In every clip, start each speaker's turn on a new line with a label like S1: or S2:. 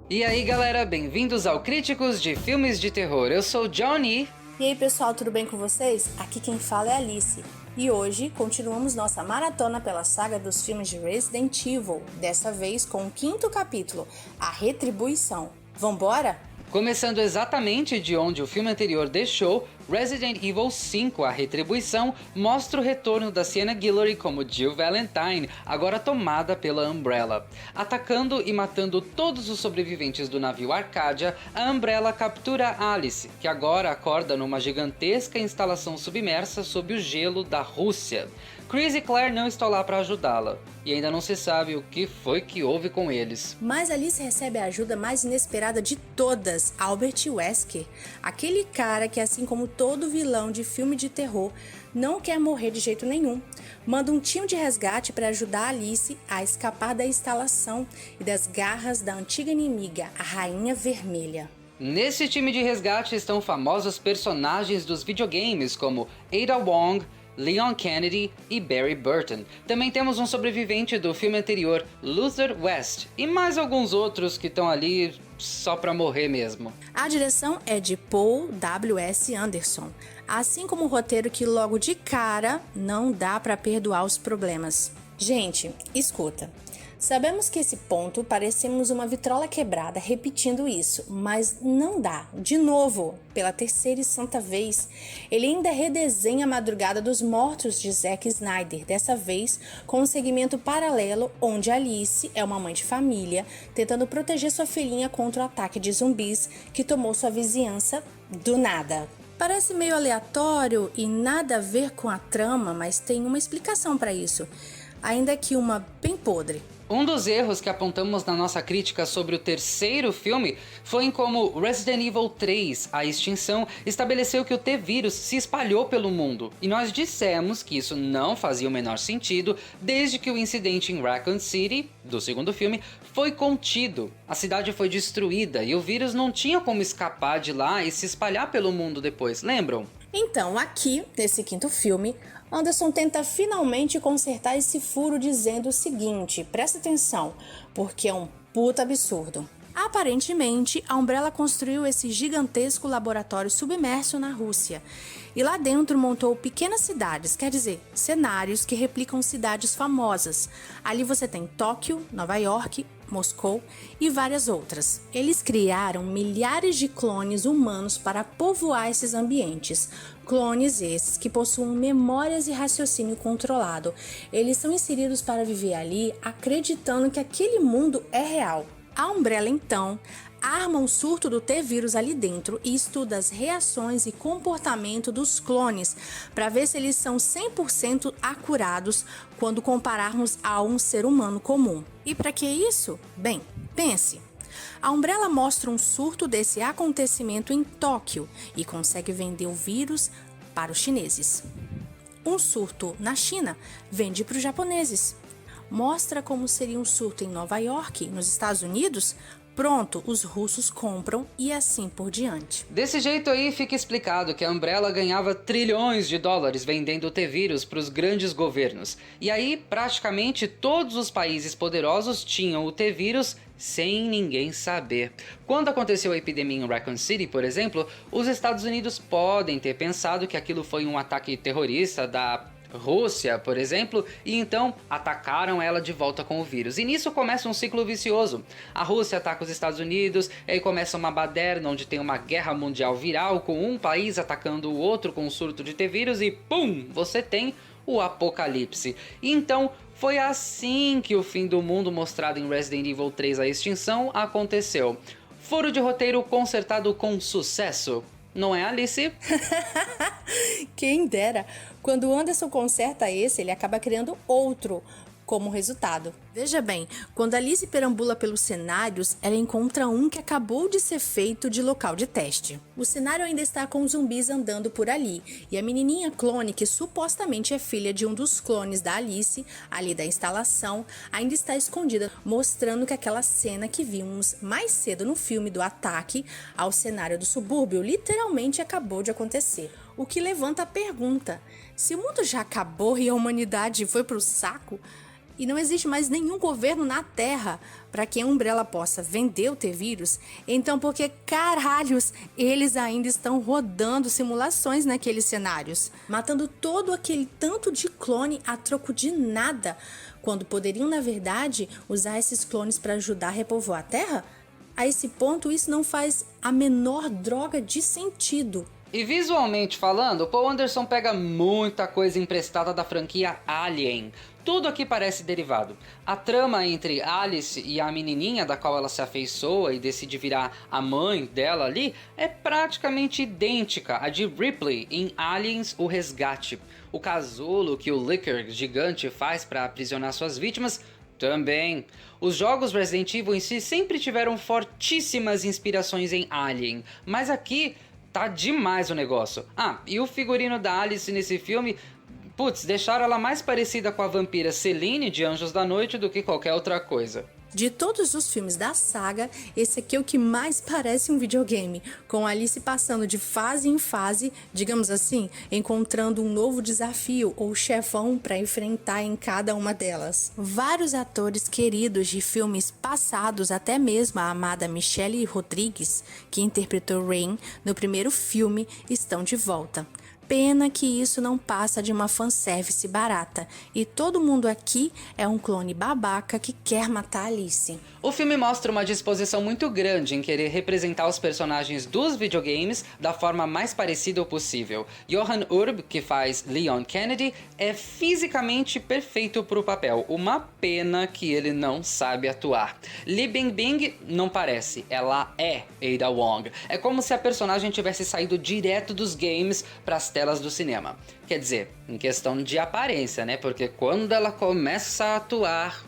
S1: E aí galera, bem-vindos ao Críticos de Filmes de Terror. Eu sou o Johnny.
S2: E aí pessoal, tudo bem com vocês? Aqui quem fala é a Alice. E hoje continuamos nossa maratona pela saga dos filmes de Resident Evil, dessa vez com o 5º capítulo, A Retribuição. Vambora?
S1: Começando exatamente de onde o filme anterior deixou, Resident Evil 5, A Retribuição, mostra o retorno da Sienna Guillory como Jill Valentine, agora tomada pela Umbrella. Atacando e matando todos os sobreviventes do navio Arcadia, a Umbrella captura Alice, que agora acorda numa gigantesca instalação submersa sob o gelo da Rússia. Chris e Claire não estão lá para ajudá-la, e ainda não se sabe o que foi que houve com eles.
S2: Mas Alice recebe a ajuda mais inesperada de todas, Albert Wesker, aquele cara que, assim como todo vilão de filme de terror, não quer morrer de jeito nenhum. Manda um time de resgate para ajudar Alice a escapar da instalação e das garras da antiga inimiga, a Rainha Vermelha.
S1: Nesse time de resgate estão famosos personagens dos videogames como Ada Wong, Leon Kennedy e Barry Burton. Também temos um sobrevivente do filme anterior, Luther West, e mais alguns outros que estão ali só pra morrer mesmo.
S2: A direção é de Paul W.S. Anderson, assim como o roteiro que logo de cara não dá pra perdoar os problemas. Gente, escuta. Sabemos que esse ponto parecemos uma vitrola quebrada repetindo isso, mas não dá. De novo, pela terceira e santa vez, ele ainda redesenha a Madrugada dos Mortos de Zack Snyder, dessa vez com um segmento paralelo onde Alice é uma mãe de família tentando proteger sua filhinha contra o ataque de zumbis que tomou sua vizinhança do nada. Parece meio aleatório e nada a ver com a trama, mas tem uma explicação para isso, ainda que uma bem podre.
S1: Um dos erros que apontamos na nossa crítica sobre o terceiro filme foi em como Resident Evil 3, A Extinção, estabeleceu que o T-Vírus se espalhou pelo mundo. E nós dissemos que isso não fazia o menor sentido desde que o incidente em Raccoon City, do segundo filme, foi contido. A cidade foi destruída e o vírus não tinha como escapar de lá e se espalhar pelo mundo depois, lembram?
S2: Então, aqui, nesse 5º filme, Anderson tenta finalmente consertar esse furo dizendo o seguinte, presta atenção, porque é um puta absurdo. Aparentemente, a Umbrella construiu esse gigantesco laboratório submerso na Rússia e lá dentro montou pequenas cidades, quer dizer, cenários que replicam cidades famosas. Ali você tem Tóquio, Nova York, Moscou e várias outras. Eles criaram milhares de clones humanos para povoar esses ambientes. Clones esses que possuem memórias e raciocínio controlado. Eles são inseridos para viver ali acreditando que aquele mundo é real. A Umbrella, então, arma um surto do T-Vírus ali dentro e estuda as reações e comportamento dos clones para ver se eles são 100% acurados quando compararmos a um ser humano comum. E para que isso? Bem, pense. A Umbrella mostra um surto desse acontecimento em Tóquio e consegue vender o vírus para os chineses. Um surto na China vende para os japoneses. Mostra como seria um surto em Nova York, nos Estados Unidos? Pronto, os russos compram e assim por diante.
S1: Desse jeito aí fica explicado que a Umbrella ganhava trilhões de dólares vendendo o T-Vírus para os grandes governos. E aí praticamente todos os países poderosos tinham o T-Vírus sem ninguém saber. Quando aconteceu a epidemia em Raccoon City, por exemplo, os Estados Unidos podem ter pensado que aquilo foi um ataque terrorista da Rússia, por exemplo, e então atacaram ela de volta com o vírus. E nisso começa um ciclo vicioso. A Rússia ataca os Estados Unidos, e aí começa uma baderna onde tem uma guerra mundial viral com um país atacando o outro com um surto de T-Vírus e pum, você tem o apocalipse. E então foi assim que o fim do mundo mostrado em Resident Evil 3 A Extinção aconteceu. Furo de roteiro consertado com sucesso. Não é, Alice?
S2: Quem dera. Quando o Anderson conserta esse, ele acaba criando outro como resultado. Veja bem, quando Alice perambula pelos cenários, ela encontra um que acabou de ser feito de local de teste. O cenário ainda está com zumbis andando por ali, e a menininha clone, que supostamente é filha de um dos clones da Alice, ali da instalação, ainda está escondida, mostrando que aquela cena que vimos mais cedo no filme do ataque ao cenário do subúrbio literalmente acabou de acontecer. O que levanta a pergunta, se o mundo já acabou e a humanidade foi pro saco, e não existe mais nenhum governo na Terra para que a Umbrella possa vender o T-Vírus, então por que caralhos eles ainda estão rodando simulações naqueles cenários, matando todo aquele tanto de clone a troco de nada, quando poderiam, na verdade, usar esses clones para ajudar a repovoar a Terra? A esse ponto, isso não faz a menor droga de sentido.
S1: E visualmente falando, o Paul Anderson pega muita coisa emprestada da franquia Alien. Tudo aqui parece derivado. A trama entre Alice e a menininha da qual ela se afeiçoa e decide virar a mãe dela ali é praticamente idêntica à de Ripley em Aliens: O Resgate. O casulo que o Licker gigante faz para aprisionar suas vítimas também. Os jogos Resident Evil em si sempre tiveram fortíssimas inspirações em Alien, mas aqui tá demais o negócio. Ah, e o figurino da Alice nesse filme, putz, deixaram ela mais parecida com a vampira Celine de Anjos da Noite do que qualquer outra coisa.
S2: De todos os filmes da saga, esse aqui é o que mais parece um videogame, com Alice passando de fase em fase, digamos assim, encontrando um novo desafio ou chefão para enfrentar em cada uma delas. Vários atores queridos de filmes passados, até mesmo a amada Michelle Rodrigues, que interpretou Rain no primeiro filme, estão de volta. Pena que isso não passa de uma fanservice barata, e todo mundo aqui é um clone babaca que quer matar Alice.
S1: O filme mostra uma disposição muito grande em querer representar os personagens dos videogames da forma mais parecida possível. Johan Urb, que faz Leon Kennedy, é fisicamente perfeito para o papel, uma pena que ele não sabe atuar. Li Bingbing não parece, ela é Ada Wong. É como se a personagem tivesse saído direto dos games para as telas do cinema. Quer dizer, em questão de aparência, né? Porque quando ela começa a atuar,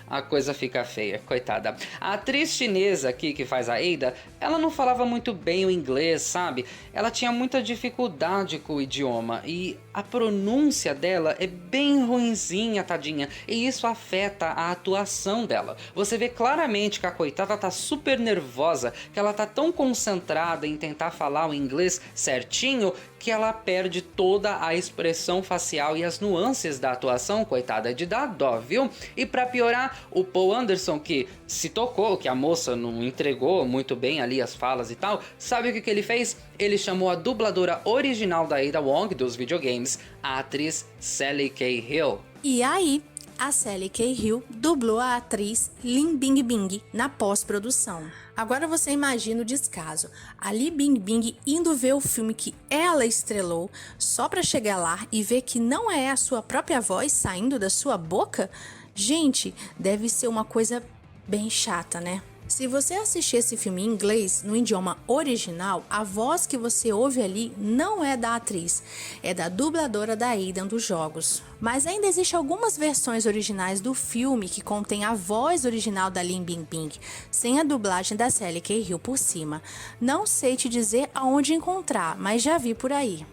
S1: a coisa fica feia, coitada. A atriz chinesa aqui que faz a Ada, ela não falava muito bem o inglês, sabe? Ela tinha muita dificuldade com o idioma e a pronúncia dela é bem ruinzinha, tadinha, e isso afeta a atuação dela. Você vê claramente que a coitada tá super nervosa, que ela tá tão concentrada em tentar falar o inglês certinho que ela perde toda a expressão facial e as nuances da atuação, coitada, de dar dó, viu? E pra piorar, o Paul Anderson, que se tocou, que a moça não entregou muito bem ali as falas e tal, sabe o que ele fez? Ele chamou a dubladora original da Ada Wong dos videogames, a atriz Sally Kay Hill.
S2: E aí, a Sally Kay Hill dublou a atriz Li Bingbing na pós-produção. Agora você imagina o descaso. A Li Bingbing indo ver o filme que ela estrelou só pra chegar lá e ver que não é a sua própria voz saindo da sua boca? Gente, deve ser uma coisa bem chata, né? Se você assistir esse filme em inglês, no idioma original, a voz que você ouve ali não é da atriz, é da dubladora da Ada dos jogos. Mas ainda existem algumas versões originais do filme que contém a voz original da Li Bingbing, sem a dublagem da Sally Kay Hill por cima. Não sei te dizer aonde encontrar, mas já vi por aí.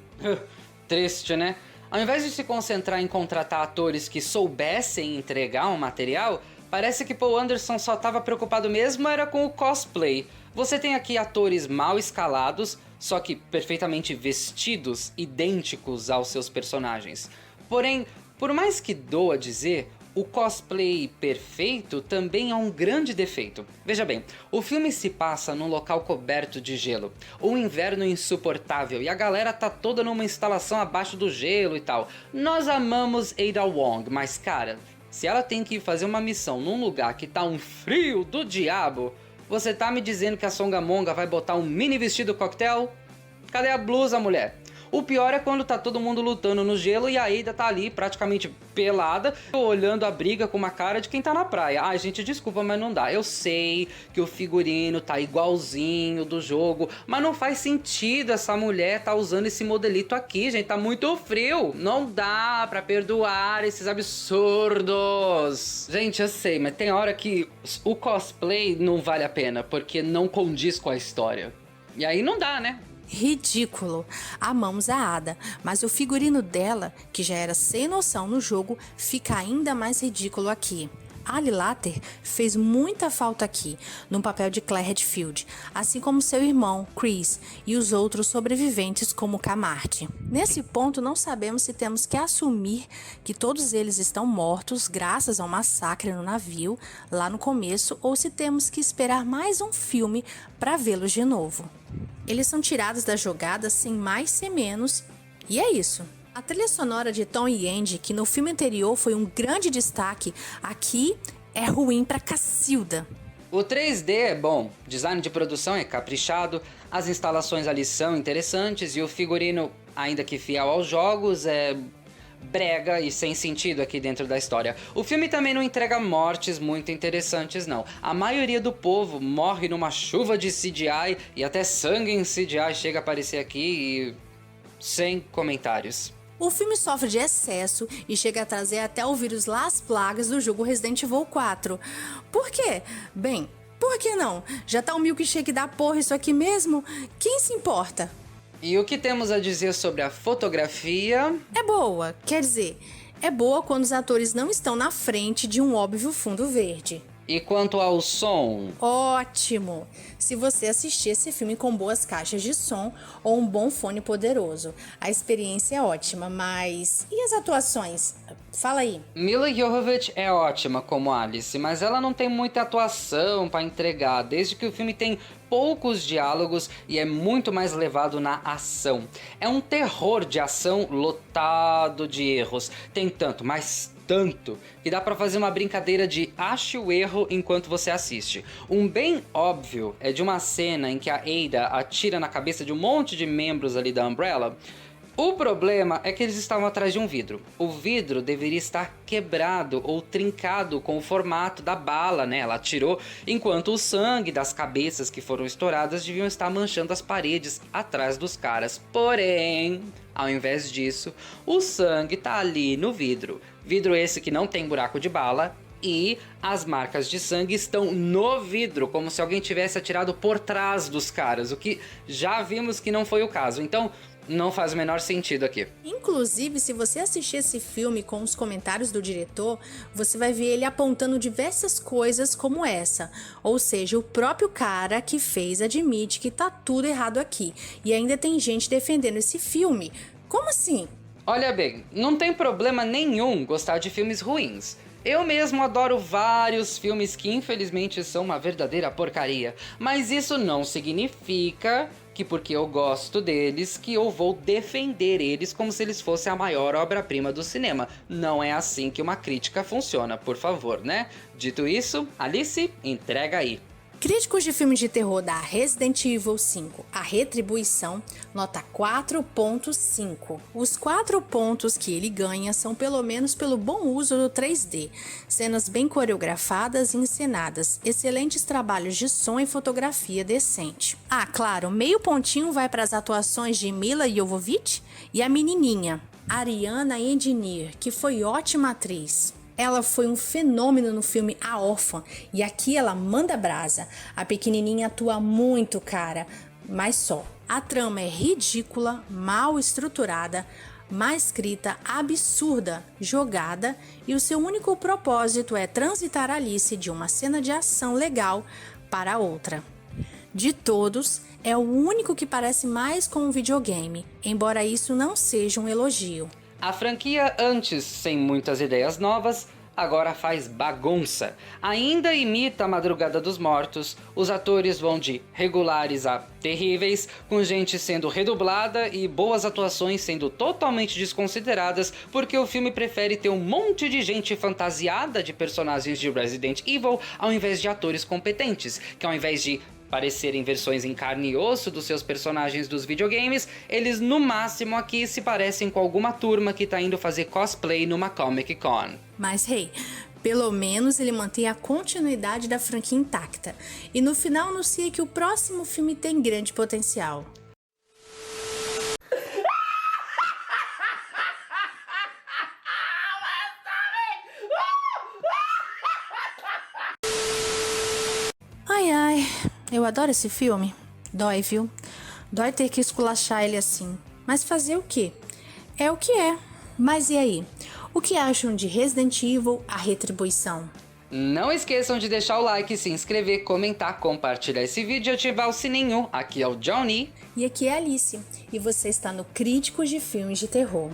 S1: Triste, né? Ao invés de se concentrar em contratar atores que soubessem entregar um material, parece que Paul Anderson só estava preocupado mesmo era com o cosplay. Você tem aqui atores mal escalados, só que perfeitamente vestidos, idênticos aos seus personagens. Porém, por mais que doa dizer, o cosplay perfeito também é um grande defeito. Veja bem, o filme se passa num local coberto de gelo, um inverno insuportável e a galera tá toda numa instalação abaixo do gelo e tal. Nós amamos Ada Wong, mas cara, se ela tem que fazer uma missão num lugar que tá um frio do diabo, você tá me dizendo que a Songamonga vai botar um mini vestido coquetel? Cadê a blusa, mulher? O pior é quando tá todo mundo lutando no gelo e a Ada tá ali praticamente pelada, olhando a briga com uma cara de quem tá na praia. Ai, gente, desculpa, mas não dá. Eu sei que o figurino tá igualzinho do jogo, mas não faz sentido essa mulher tá usando esse modelito aqui, gente. Tá muito frio. Não dá pra perdoar esses absurdos. Gente, eu sei, mas tem hora que o cosplay não vale a pena, porque não condiz com a história. E aí não dá, né?
S2: Ridículo. Amamos a Ada, mas o figurino dela, que já era sem noção no jogo, fica ainda mais ridículo aqui. Ali Larter fez muita falta aqui, no papel de Claire Redfield, assim como seu irmão, Chris, e os outros sobreviventes como Camarte. Nesse ponto, não sabemos se temos que assumir que todos eles estão mortos graças ao massacre no navio, lá no começo, ou se temos que esperar mais um filme para vê-los de novo. Eles são tirados da jogada sem mais sem menos, e é isso. A trilha sonora de Tom e Andy, que no filme anterior foi um grande destaque, aqui é ruim pra cacilda.
S1: O 3D é bom, design de produção é caprichado, as instalações ali são interessantes e o figurino, ainda que fiel aos jogos, é brega e sem sentido aqui dentro da história. O filme também não entrega mortes muito interessantes não. A maioria do povo morre numa chuva de CGI e até sangue em CGI chega a aparecer aqui e... sem comentários.
S2: O filme sofre de excesso e chega a trazer até o vírus Las Plagas do jogo Resident Evil 4. Por quê? Bem, por que não? Já tá um milkshake da porra isso aqui mesmo? Quem se importa?
S1: E o que temos a dizer sobre a fotografia?
S2: É boa, quer dizer, é boa quando os atores não estão na frente de um óbvio fundo verde.
S1: E quanto ao som?
S2: Ótimo! Se você assistir esse filme com boas caixas de som ou um bom fone poderoso. A experiência é ótima, mas... e as atuações? Fala aí.
S1: Milla Jovovich é ótima como Alice, mas ela não tem muita atuação pra entregar, desde que o filme tem poucos diálogos e é muito mais levado na ação. É um terror de ação lotado de erros. Tem tanto, mas tanto, que dá pra fazer uma brincadeira de ache o erro enquanto você assiste. Um bem óbvio é de uma cena em que a Ada atira na cabeça de um monte de membros ali da Umbrella. O problema é que eles estavam atrás de um vidro. O vidro deveria estar quebrado ou trincado com o formato da bala, né? Ela atirou, enquanto o sangue das cabeças que foram estouradas deviam estar manchando as paredes atrás dos caras. Porém, ao invés disso, o sangue tá ali no vidro. Vidro esse que não tem buraco de bala. E as marcas de sangue estão no vidro, como se alguém tivesse atirado por trás dos caras, o que já vimos que não foi o caso. Então, não faz o menor sentido aqui.
S2: Inclusive, se você assistir esse filme com os comentários do diretor, você vai ver ele apontando diversas coisas como essa. Ou seja, o próprio cara que fez admite que tá tudo errado aqui. E ainda tem gente defendendo esse filme. Como assim?
S1: Olha bem, não tem problema nenhum gostar de filmes ruins. Eu mesmo adoro vários filmes que infelizmente são uma verdadeira porcaria. Mas isso não significa que porque eu gosto deles, que eu vou defender eles como se eles fossem a maior obra-prima do cinema. Não é assim que uma crítica funciona, por favor, né? Dito isso, Alice, entrega aí.
S2: Críticos de filmes de terror da Resident Evil 5, A Retribuição, nota 4.5. Os 4 pontos que ele ganha são pelo menos pelo bom uso do 3D, cenas bem coreografadas e encenadas, excelentes trabalhos de som e fotografia decente. Ah, claro, meio pontinho vai para as atuações de Milla Jovovich e a menininha, Ariana Engineer, que foi ótima atriz. Ela foi um fenômeno no filme A Órfã e aqui ela manda brasa. A pequenininha atua muito, cara, mas só. A trama é ridícula, mal estruturada, mal escrita, absurda, jogada e o seu único propósito é transitar Alice de uma cena de ação legal para outra. De todos, é o único que parece mais com um videogame, embora isso não seja um elogio.
S1: A franquia, antes sem muitas ideias novas, agora faz bagunça. Ainda imita a Madrugada dos Mortos, os atores vão de regulares a terríveis, com gente sendo redublada e boas atuações sendo totalmente desconsideradas, porque o filme prefere ter um monte de gente fantasiada de personagens de Resident Evil, ao invés de atores competentes, que ao invés de parecerem versões em carne e osso dos seus personagens dos videogames, eles no máximo aqui se parecem com alguma turma que tá indo fazer cosplay numa Comic Con.
S2: Mas hey, pelo menos ele mantém a continuidade da franquia intacta e no final anuncia que o próximo filme tem grande potencial. Ai ai, eu adoro esse filme. Dói, viu? Dói ter que esculachar ele assim. Mas fazer o quê? É o que é. Mas e aí? O que acham de Resident Evil, A Retribuição?
S1: Não esqueçam de deixar o like, se inscrever, comentar, compartilhar esse vídeo e ativar o sininho. Aqui é o Johnny.
S2: E aqui é a Alice. E você está no Críticos de Filmes de Terror.